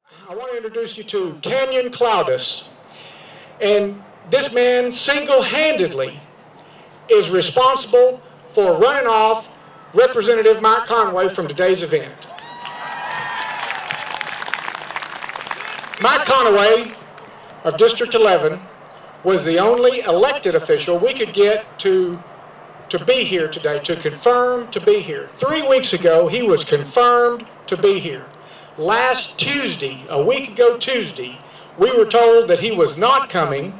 I want to introduce you to Canyon Clowdus. And this man single-handedly is responsible for running off Representative Mike Conaway from today's event. Mike Conaway of District 11 was the only elected official we could get to be here today, to confirm to be here. 3 weeks ago, he was confirmed to be here. Last Tuesday, a week ago Tuesday, we were told that he was not coming.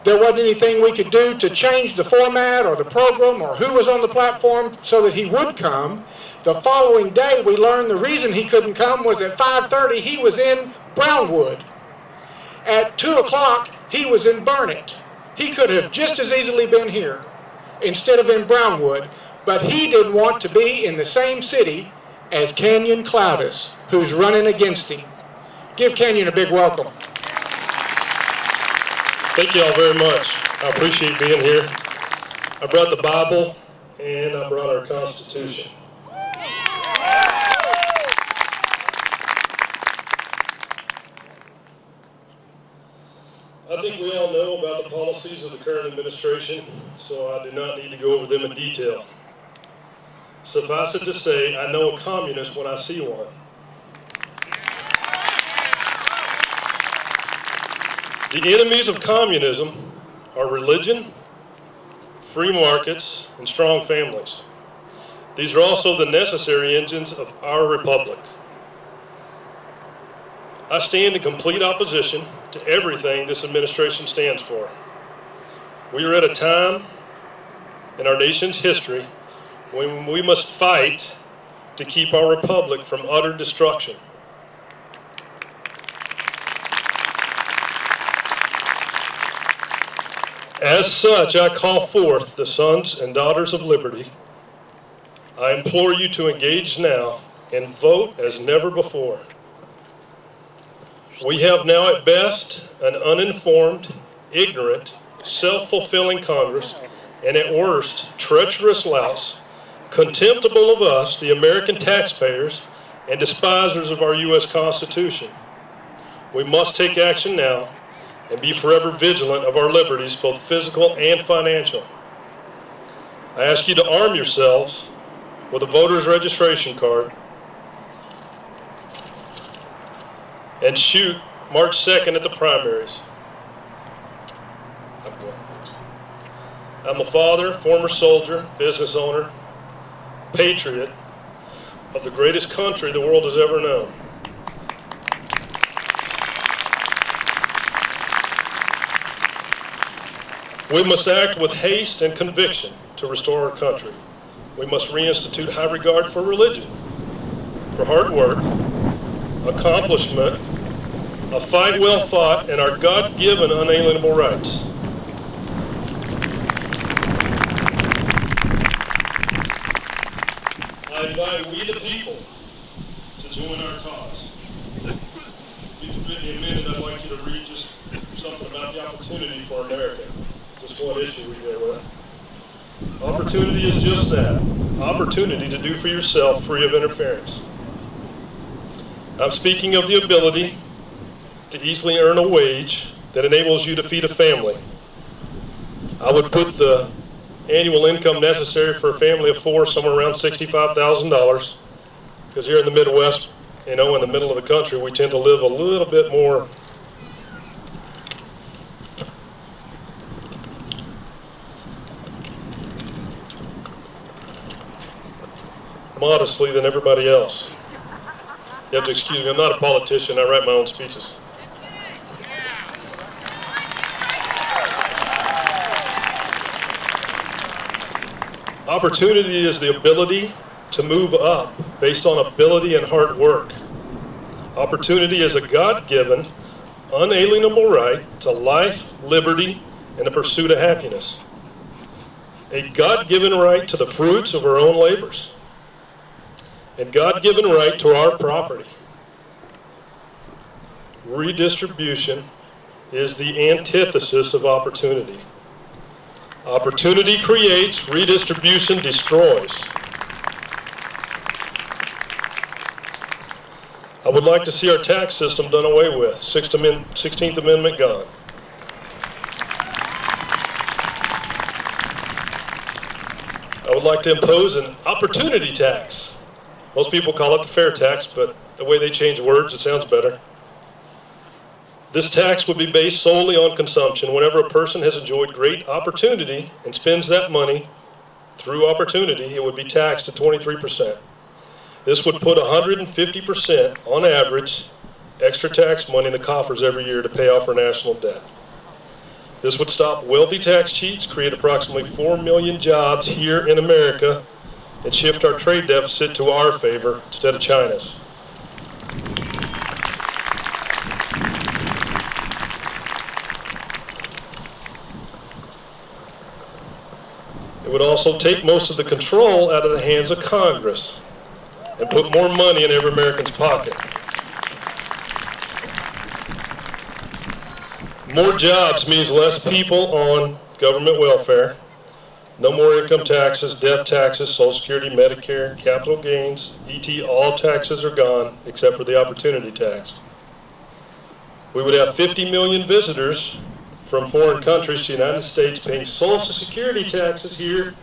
There wasn't anything we could do to change the format or the program or who was on the platform so that he would come. The following day, we learned the reason he couldn't come was at 5:30, he was in Brownwood. At 2 o'clock, he was in Burnett. He could have just as easily been here instead of in Brownwood, but he didn't want to be in the same city as Canyon Clowdus, who's running against him. Give Canyon a big welcome. Thank you all very much. I appreciate being here. I brought the Bible and I brought our Constitution. I think we all know about the policies of the current administration, so I do not need to go over them in detail. Suffice it to say, I know a communist when I see one. The enemies of communism are religion, free markets, and strong families. These are also the necessary engines of our republic. I stand in complete opposition to everything this administration stands for. We are at a time in our nation's history when we must fight to keep our republic from utter destruction. As such, I call forth the sons and daughters of liberty. I implore you to engage now and vote as never before. We have now at best an uninformed, ignorant, self-fulfilling Congress, and at worst, treacherous louse, contemptible of us, the American taxpayers, and despisers of our U.S. Constitution. We must take action now and be forever vigilant of our liberties, both physical and financial. I ask you to arm yourselves with a voter's registration card and shoot March 2nd at the primaries. I'm a father, former soldier, business owner, patriot of the greatest country the world has ever known. We must act with haste and conviction to restore our country. We must reinstitute high regard for religion, for hard work, accomplishment, a fight well fought, and our God-given unalienable rights. I invite we the people to join our cause. If you could give me a minute, I'd like you to read just something about the opportunity for America. Just one issue we deal with. Opportunity is just that. Opportunity to do for yourself free of interference. I'm speaking of the ability to easily earn a wage that enables you to feed a family. I would put the annual income necessary for a family of four somewhere around $65,000, because here in the Midwest, in the middle of the country, we tend to live a little bit more modestly than everybody else. You have to excuse me, I'm not a politician, I write my own speeches. Opportunity is the ability to move up based on ability and hard work. Opportunity is a God-given, unalienable right to life, liberty, and the pursuit of happiness. A God-given right to the fruits of our own labors. And God-given right to our property. Redistribution is the antithesis of opportunity. Opportunity creates, redistribution destroys. I would like to see our tax system done away with. 16th Amendment gone. I would like to impose an opportunity tax. Most people call it the fair tax, but the way they change words, it sounds better. This tax would be based solely on consumption. Whenever a person has enjoyed great opportunity and spends that money through opportunity, it would be taxed at 23%. This would put 150% on average extra tax money in the coffers every year to pay off our national debt. This would stop wealthy tax cheats, create approximately 4 million jobs here in America, and shift our trade deficit to our favor instead of China's. It would also take most of the control out of the hands of Congress and put more money in every American's pocket. More jobs means less people on government welfare. No more income taxes, death taxes, Social Security, Medicare, capital gains, ET, all taxes are gone except for the opportunity tax. We would have 50 million visitors from foreign countries to the United States paying Social Security taxes here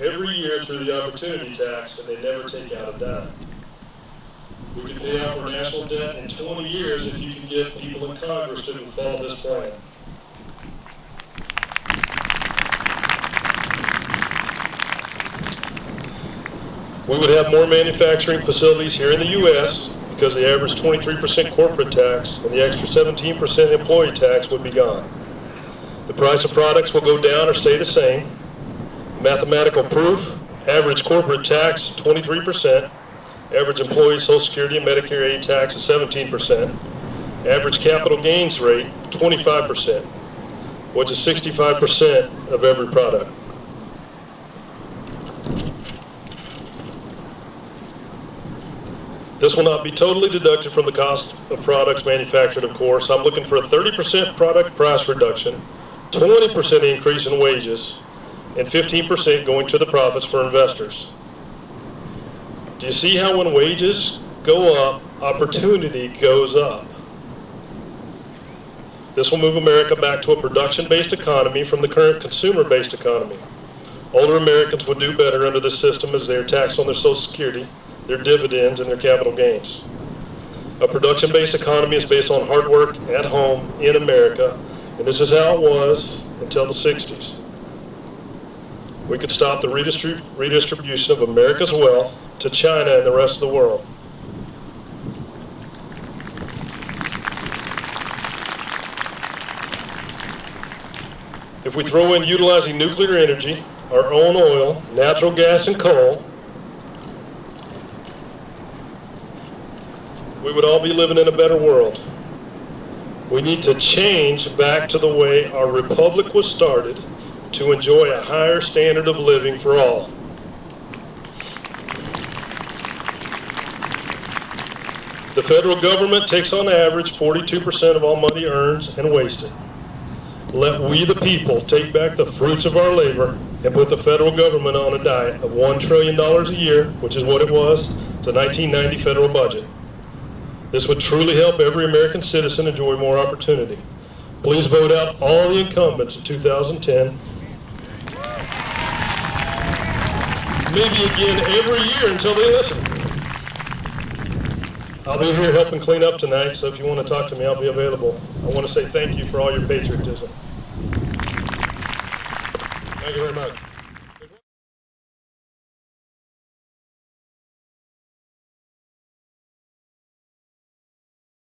every year through the opportunity tax, and they never take out a dime. We could pay off our national debt in 20 years if you can get people in Congress that would follow this plan. We would have more manufacturing facilities here in the U.S. because the average 23% corporate tax and the extra 17% employee tax would be gone. The price of products will go down or stay the same. Mathematical proof, average corporate tax 23%, average employee Social Security and Medicare aid tax is 17%, average capital gains rate 25%, which is 65% of every product. This will not be totally deducted from the cost of products manufactured, of course. I'm looking for a 30% product price reduction, 20% increase in wages, and 15% going to the profits for investors. Do you see how when wages go up, opportunity goes up? This will move America back to a production-based economy from the current consumer-based economy. Older Americans would do better under this system as they are taxed on their Social Security, their dividends, and their capital gains. A production-based economy is based on hard work at home in America, and this is how it was until the 60s. We could stop the redistribution of America's wealth to China and the rest of the world. If we throw in utilizing nuclear energy, our own oil, natural gas, and coal, we would all be living in a better world. We need to change back to the way our republic was started to enjoy a higher standard of living for all. The federal government takes on average 42% of all money earned and wasted. Let we the people take back the fruits of our labor and put the federal government on a diet of $1 trillion a year, which is what it was. It's a 1990 federal budget. This would truly help every American citizen enjoy more opportunity. Please vote out all the incumbents in 2010. Maybe again every year until they listen. I'll be here helping clean up tonight, so if you want to talk to me, I'll be available. I want to say thank you for all your patriotism. Thank you very much.